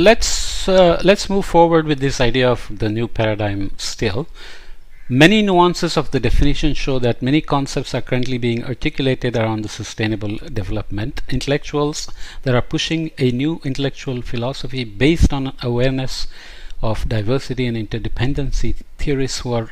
let's move forward with this idea of the new paradigm still. Many nuances of the definition show that many concepts are currently being articulated around the sustainable development. Intellectuals that are pushing a new intellectual philosophy based on awareness of diversity and interdependency, theorists who are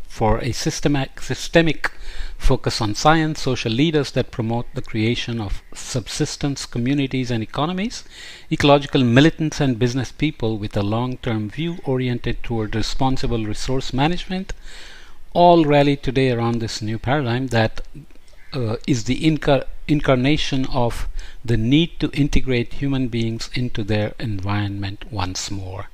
for a systemic focus on science, social leaders that promote the creation of subsistence communities and economies, ecological militants and business people with a long-term view oriented toward responsible resource management, all rally today around this new paradigm that is the incarnation of the need to integrate human beings into their environment once more.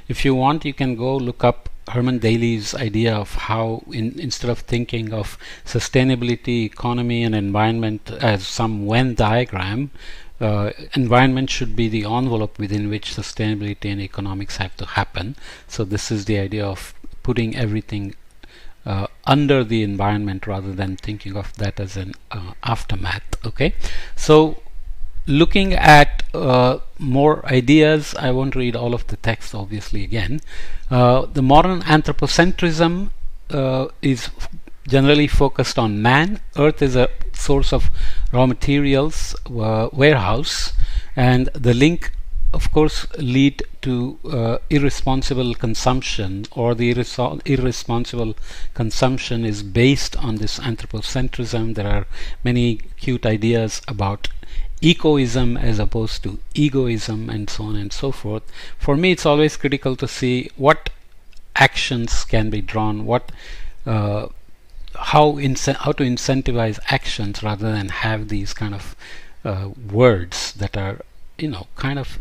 If you want, you can go look up Herman Daly's idea of how instead of thinking of sustainability, economy and environment as some Venn diagram, environment should be the envelope within which sustainability and economics have to happen. So this is the idea of putting everything under the environment rather than thinking of that as an aftermath. Okay, so looking at more ideas, I won't read all of the text obviously again. The modern anthropocentrism is generally focused on man. Earth is a source of raw materials, warehouse, and the link of course lead to irresponsible consumption, or the irresponsible consumption is based on this anthropocentrism. There are many cute ideas about ecoism as opposed to egoism and so on and so forth. For me, it's always critical to see what actions can be drawn, what how to incentivize actions rather than have these kind of words that are, you know, kind of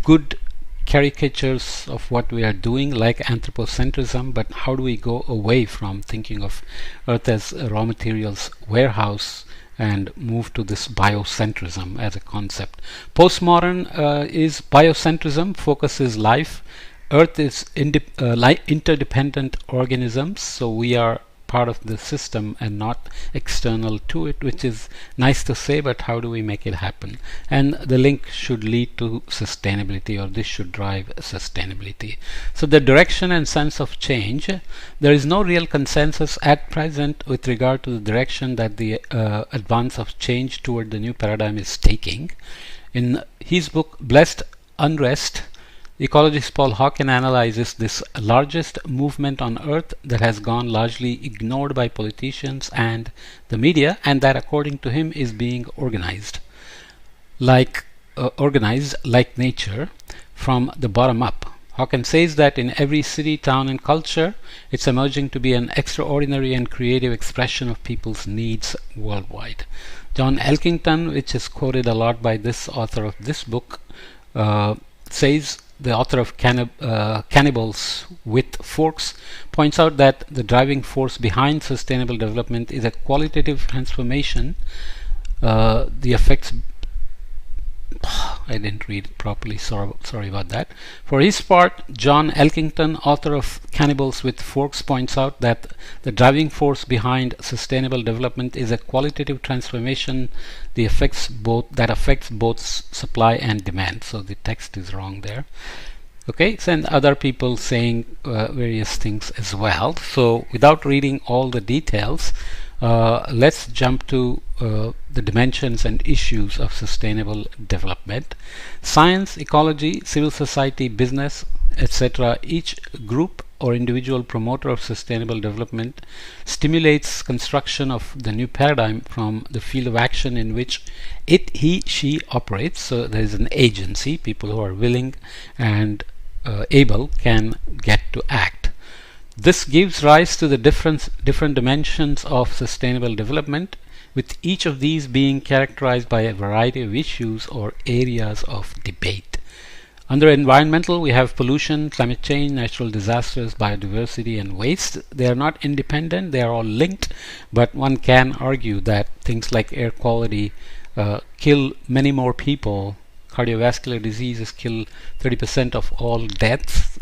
good caricatures of what we are doing, like anthropocentrism. But how do we go away from thinking of Earth as a raw materials warehouse and move to this biocentrism as a concept? Postmodern is biocentrism, focuses life. Earth is interdependent organisms, so we are part of the system and not external to it, which is nice to say, but how do we make it happen? And the link should lead to sustainability, or this should drive sustainability. So the direction and sense of change, there is no real consensus at present with regard to the direction that the advance of change toward the new paradigm is taking. In his book Blessed Unrest, ecologist Paul Hawken analyzes this largest movement on Earth that has gone largely ignored by politicians and the media, and that according to him is being organized like nature from the bottom up. Hawken says that in every city, town and culture, it's emerging to be an extraordinary and creative expression of people's needs worldwide. John Elkington, which is quoted a lot by this author of this book, says, the author of Cannibals with Forks, points out that the driving force behind sustainable development is a qualitative transformation. The effects I didn't read it properly, sorry about that. For his part, John Elkington, author of Cannibals with Forks, points out that the driving force behind sustainable development is a qualitative transformation that affects both supply and demand. So the text is wrong there. Okay, and other people saying various things as well. So without reading all the details, let's jump to the dimensions and issues of sustainable development. Science, ecology, civil society, business, etc. Each group or individual promoter of sustainable development stimulates construction of the new paradigm from the field of action in which he, she operates. So there is an agency. People who are willing and able can get to act. This gives rise to the different dimensions of sustainable development, with each of these being characterized by a variety of issues or areas of debate. Under environmental, we have pollution, climate change, natural disasters, biodiversity, and waste. They are not independent, they are all linked, but one can argue that things like air quality kill many more people. Cardiovascular diseases kill 30% of all deaths.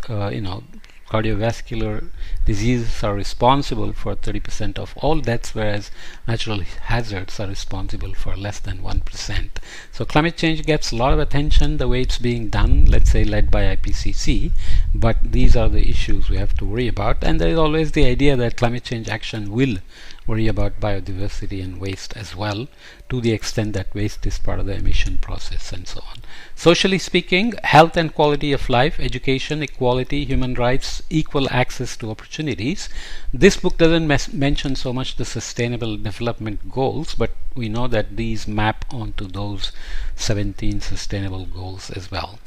cardiovascular diseases are responsible for 30% of all deaths, whereas natural hazards are responsible for less than 1%. So climate change gets a lot of attention the way it's being done, let's say led by IPCC, but these are the issues we have to worry about. And there is always the idea that climate change action will worry about biodiversity and waste as well, to the extent that waste is part of the emission process and so on. Socially speaking, health and quality of life, education, equality, human rights, equal access to opportunities. This book doesn't mention so much the sustainable development goals, but we know that these map onto those 17 sustainable goals as well.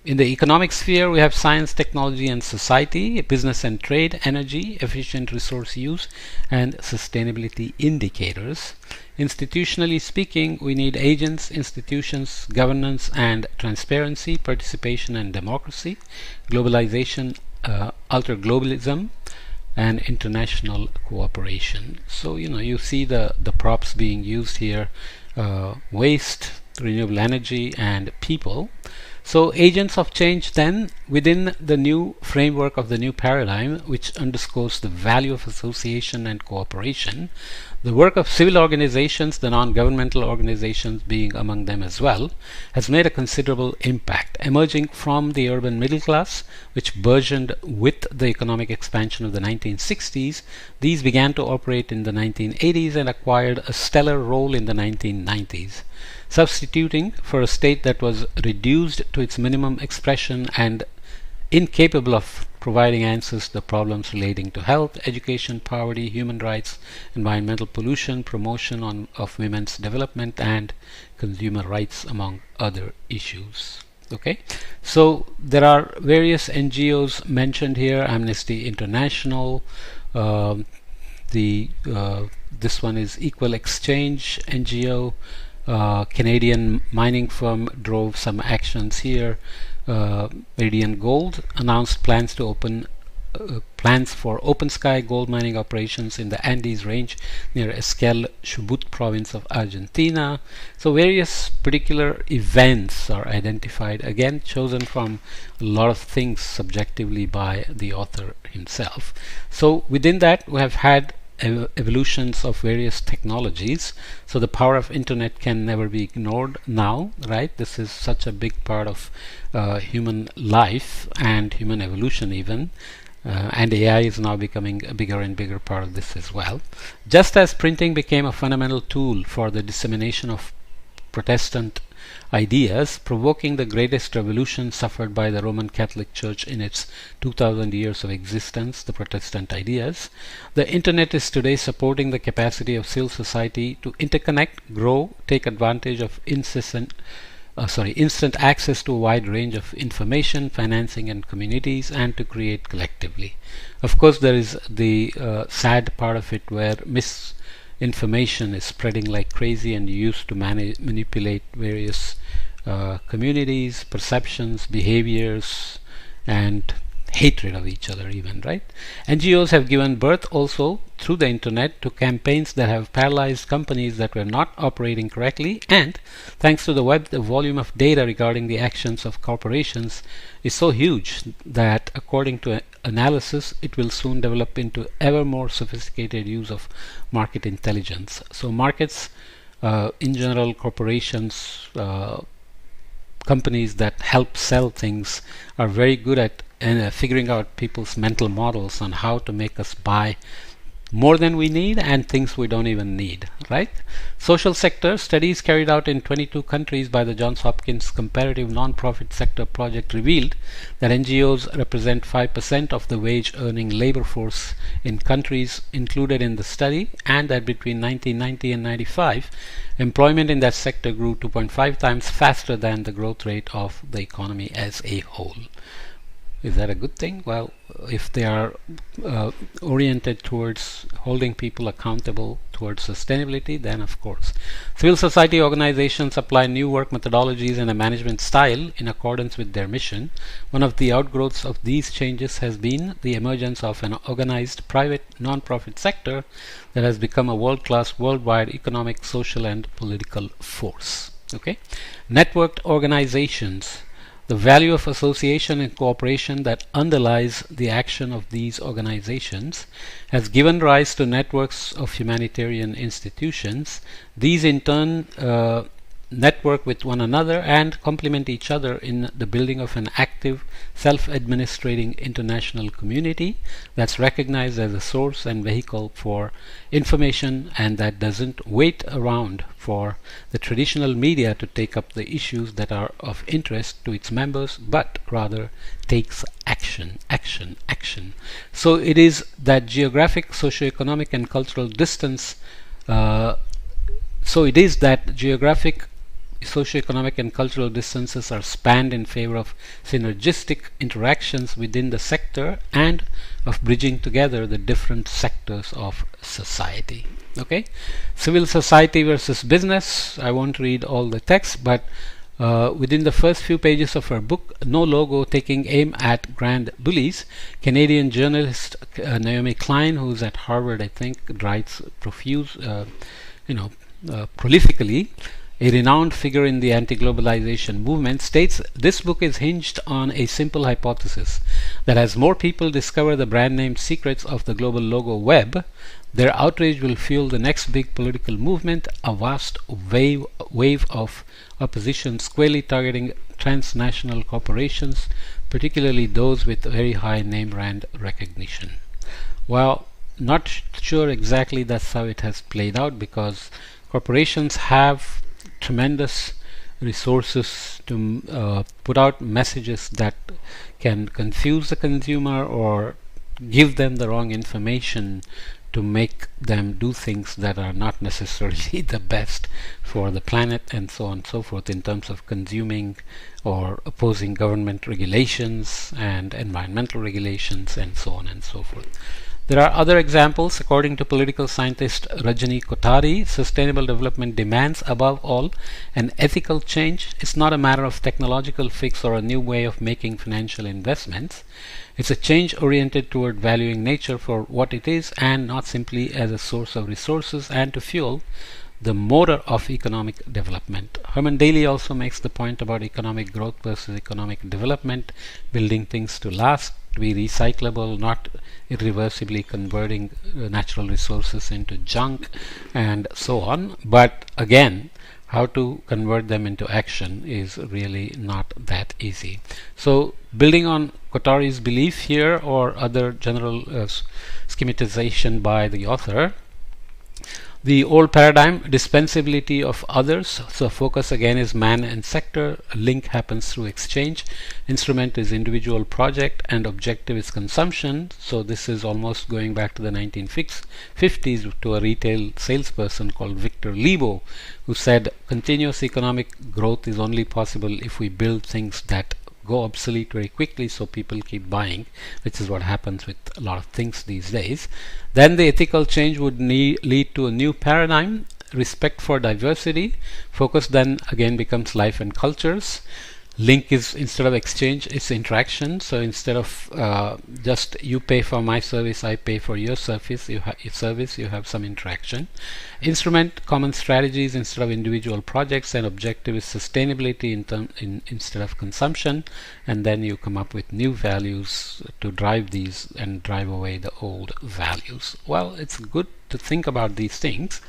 In the economic sphere, we have science, technology and society, business and trade, energy, efficient resource use, and sustainability indicators. Institutionally speaking, we need agents, institutions, governance and transparency, participation and democracy, globalization, ultra-globalism, and international cooperation. So, you see the props being used here, waste, renewable energy, and people. So agents of change then within the new framework of the new paradigm, which underscores the value of association and cooperation. The work of civil organizations, the non-governmental organizations being among them as well, has made a considerable impact. Emerging from the urban middle class, which burgeoned with the economic expansion of the 1960s, these began to operate in the 1980s and acquired a stellar role in the 1990s. Substituting for a state that was reduced to its minimum expression and incapable of providing answers to the problems relating to health, education, poverty, human rights, environmental pollution, promotion of women's development, and consumer rights, among other issues. Okay, so there are various NGOs mentioned here: Amnesty International, this one is Equal Exchange NGO. Canadian mining firm drove some actions here. Meridian Gold announced plans for open sky gold mining operations in the Andes range near Esquel, Chubut province of Argentina. So various particular events are identified, again chosen from a lot of things subjectively by the author himself. So within that we have had evolutions of various technologies. So the power of internet can never be ignored now, right? This is such a big part of human life and human evolution even. And AI is now becoming a bigger and bigger part of this as well. Just as printing became a fundamental tool for the dissemination of Protestant ideas, provoking the greatest revolution suffered by the Roman Catholic Church in its 2000 years of existence, the Protestant ideas, the internet is today supporting the capacity of civil society to interconnect, grow, take advantage of instant access to a wide range of information, financing and communities, and to create collectively. Of course, there is the sad part of it where misinformation is spreading like crazy and used to manipulate various communities, perceptions, behaviors, and hatred of each other even, right? NGOs have given birth also through the internet to campaigns that have paralyzed companies that were not operating correctly, and thanks to the web, the volume of data regarding the actions of corporations is so huge that according to analysis it will soon develop into ever more sophisticated use of market intelligence. So markets in general, corporations, companies that help sell things are very good at figuring out people's mental models on how to make us buy more than we need and things we don't even need, right? Social sector studies carried out in 22 countries by the Johns Hopkins Comparative Non-Profit Sector Project revealed that NGOs represent 5% of the wage-earning labor force in countries included in the study, and that between 1990 and 95, employment in that sector grew 2.5 times faster than the growth rate of the economy as a whole. Is that a good thing? Well, if they are oriented towards holding people accountable towards sustainability, then of course. Civil society organizations apply new work methodologies and a management style in accordance with their mission. One of the outgrowths of these changes has been the emergence of an organized private non-profit sector that has become a world-class worldwide economic, social and political force. Okay, networked organizations the value of association and cooperation that underlies the action of these organizations has given rise to networks of humanitarian institutions. These in turn network with one another and complement each other in the building of an active, self-administrating international community that's recognized as a source and vehicle for information, and that doesn't wait around for the traditional media to take up the issues that are of interest to its members, but rather takes action. So it is that geographic, socioeconomic and cultural distance socioeconomic and cultural distances are spanned in favor of synergistic interactions within the sector and of bridging together the different sectors of society. Okay, civil society versus business. I won't read all the text, but within the first few pages of her book, No Logo, taking aim at grand bullies, Canadian journalist Naomi Klein, who's at Harvard, I think, writes prolifically, a renowned figure in the anti-globalization movement, states this book is hinged on a simple hypothesis that as more people discover the brand name secrets of the global logo web, their outrage will fuel the next big political movement, a vast wave of opposition squarely targeting transnational corporations, particularly those with very high name brand recognition. Well, not sure exactly that's how it has played out, because corporations have tremendous resources to put out messages that can confuse the consumer or give them the wrong information to make them do things that are not necessarily the best for the planet, and so on and so forth, in terms of consuming or opposing government regulations and environmental regulations and so on and so forth. There are other examples. According to political scientist Rajani Kothari, sustainable development demands, above all, an ethical change. It's not a matter of technological fix or a new way of making financial investments. It's a change oriented toward valuing nature for what it is and not simply as a source of resources and to fuel the motor of economic development. Herman Daly also makes the point about economic growth versus economic development, building things to last, to be recyclable, not irreversibly converting natural resources into junk, and so on. But again, how to convert them into action is really not that easy. So building on Kothari's belief here, or other general schematization by the author, the old paradigm, dispensability of others. So focus again is man and sector. Link happens through exchange. Instrument is individual project, and objective is consumption. So this is almost going back to the 1950s to a retail salesperson called Victor Lebo, who said continuous economic growth is only possible if we build things that go obsolete very quickly, so people keep buying, which is what happens with a lot of things these days. Then the ethical change would lead to a new paradigm, respect for diversity. Focus then again becomes life and cultures. Link is, instead of exchange, it's interaction. So instead of just you pay for my service, I pay for your service, you have some interaction. Instrument, common strategies instead of individual projects, and objective is sustainability instead of consumption, and then you come up with new values to drive these and drive away the old values. Well, it's good to think about these things.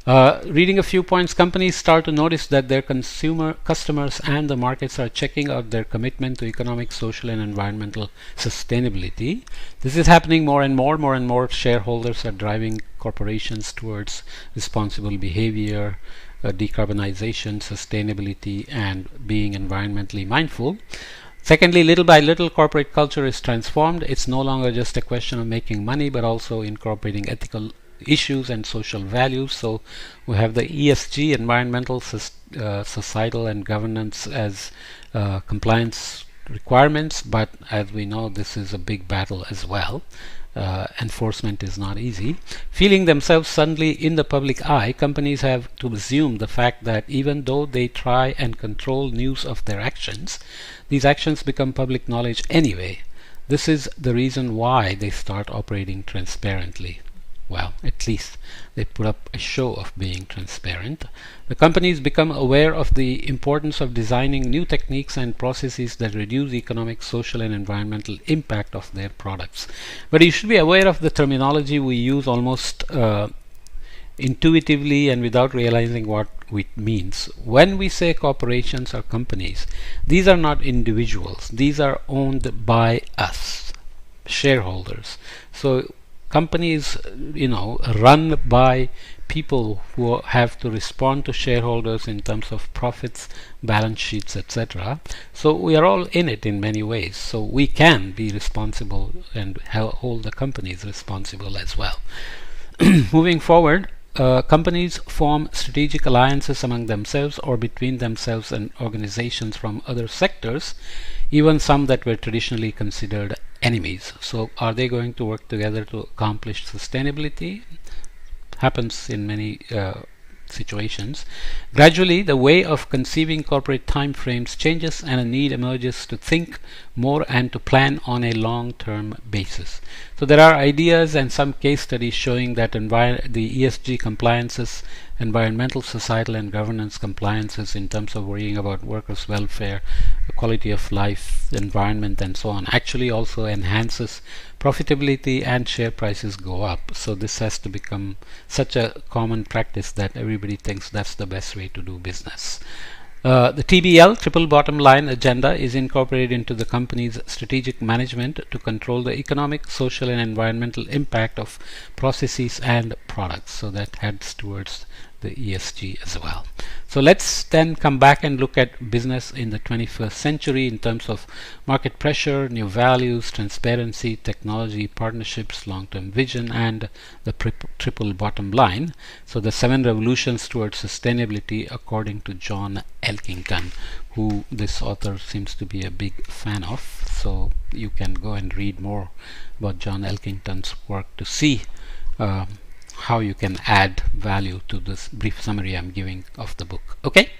Reading a few points, companies start to notice that their customers and the markets are checking out their commitment to economic, social and environmental sustainability. This is happening more and more. More and more shareholders are driving corporations towards responsible behavior, decarbonization, sustainability and being environmentally mindful. Secondly, little by little, corporate culture is transformed. It's no longer just a question of making money, but also incorporating ethical issues and social values. So we have the ESG, environmental, societal and governance, as compliance requirements, but as we know, this is a big battle as well. Enforcement is not easy. Feeling themselves suddenly in the public eye, companies have to assume the fact that even though they try and control news of their actions, these actions become public knowledge anyway. This is the reason why they start operating transparently. well, at least they put up a show of being transparent. The companies become aware of the importance of designing new techniques and processes that reduce economic, social, and environmental impact of their products. But you should be aware of the terminology we use almost intuitively and without realizing what it means. When we say corporations or companies, these are not individuals. These are owned by us, shareholders. So companies, run by people who have to respond to shareholders in terms of profits, balance sheets, etc. So we are all in it in many ways. So we can be responsible and hold the companies responsible as well. Moving forward, companies form strategic alliances among themselves or between themselves and organizations from other sectors, even some that were traditionally considered enemies. So are they going to work together to accomplish sustainability? Happens in many situations. Gradually, the way of conceiving corporate timeframes changes and a need emerges to think more and to plan on a long-term basis. So there are ideas and some case studies showing that the ESG compliances, environmental, societal, and governance compliances in terms of worrying about workers' welfare, quality of life, environment, and so on, actually also enhances profitability and share prices go up. So this has to become such a common practice that everybody thinks that's the best way to do business. The TBL, triple bottom line agenda, is incorporated into the company's strategic management to control the economic, social, and environmental impact of processes and products. So that heads towards the ESG as well. So let's then come back and look at business in the 21st century in terms of market pressure, new values, transparency, technology, partnerships, long-term vision, and the triple bottom line. So the 7 revolutions towards sustainability according to John Elkington, who this author seems to be a big fan of. So you can go and read more about John Elkington's work to see how you can add value to this brief summary I'm giving of the book. Okay.